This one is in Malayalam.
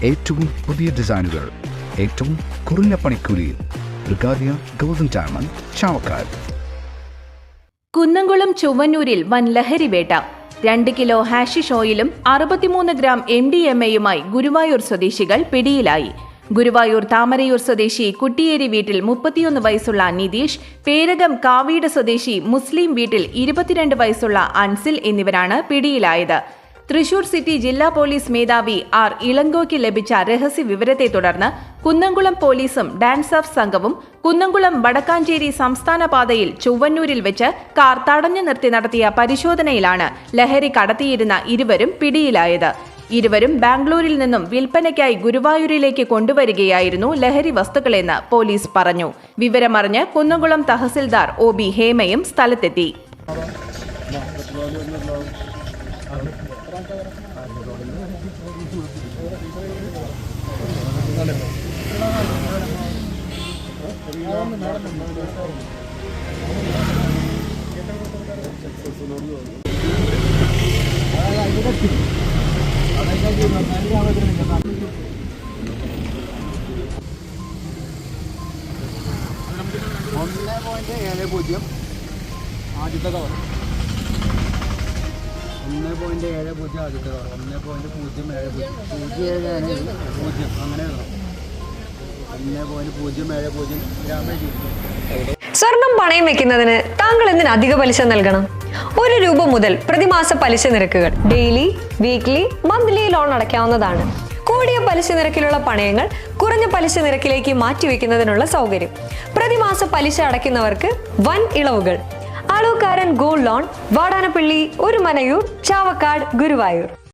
ഏറ്റവും പുതിയ ഡിസൈനുകൾ ഏറ്റവും കുറഞ്ഞ പണിക്കൂലിയിൽ ബ്രിഗാദിയ ഗോൾഡൻ ഡയമണ്ട് ചാവക്കാട്. കുന്നംകുളം ചൊവ്വന്നൂരിൽ വൻ ലഹരിവേട്ട. 2 കിലോ ഹാഷിഷ് ഓയിലും 63 ഗ്രാം MDMA-യുമായി ഗുരുവായൂർ സ്വദേശികൾ പിടിയിലായി. ഗുരുവായൂർ താമരയൂർ സ്വദേശി കുട്ടിയേരി വീട്ടിൽ 31 വയസ്സുള്ള നിതീഷ്, പേരകം കാവീട് സ്വദേശി മുസ്ലിം വീട്ടിൽ 22 വയസ്സുള്ള അൻസിൽ എന്നിവരാണ് പിടിയിലായത്. തൃശൂർ സിറ്റി ജില്ലാ പോലീസ് മേധാവി ആർ ഇളങ്കോയ്ക്ക് ലഭിച്ച രഹസ്യ വിവരത്തെ തുടർന്ന് കുന്നംകുളം പോലീസും ഡാൻസ് ഓഫ് സംഘവും കുന്നംകുളം വടക്കാഞ്ചേരി സംസ്ഥാന പാതയിൽ ചൊവ്വന്നൂരിൽ വെച്ച് കാർ തടഞ്ഞു നിർത്തി നടത്തിയ പരിശോധനയിലാണ് ലഹരി കടത്തിയിരുന്ന ഇരുവരും പിടിയിലായത്. ഇരുവരും ബാംഗ്ലൂരിൽ നിന്നും വിൽപ്പനയ്ക്കായി ഗുരുവായൂരിലേക്ക് കൊണ്ടുവരികയായിരുന്നു ലഹരി വസ്തുക്കളെന്ന് പോലീസ് പറഞ്ഞു. വിവരമറിഞ്ഞ് കുന്നംകുളം തഹസിൽദാർ OB ഹേമയും സ്ഥലത്തെത്തി. ആദ്യത്തെ കവർ 1.70 ആദ്യത്തെ കവർ 1.070 അങ്ങനെ 1.070 ഗ്രാമേജ്. സ്വർണം പണയം വെക്കുന്നതിന് താങ്കൾ എന്തിന് അധിക പലിശ നൽകണം? 1 രൂപ മുതൽ പ്രതിമാസ പലിശ നിരക്കുകൾ ഡെയിലി, വീക്ക്ലി, മന്ത്ലി ലോൺ അടയ്ക്കാവുന്നതാണ്. കൂടിയ പലിശ നിരക്കിലുള്ള പണയങ്ങൾ കുറഞ്ഞ പലിശ നിരക്കിലേക്ക് മാറ്റിവെക്കുന്നതിനുള്ള സൗകര്യം. പ്രതിമാസ പലിശ അടയ്ക്കുന്നവർക്ക് വൻ ഇളവുകൾ. Alukkaran gold loan, Vadanappally, Orumanayur, Chavakkad, Guruvayur.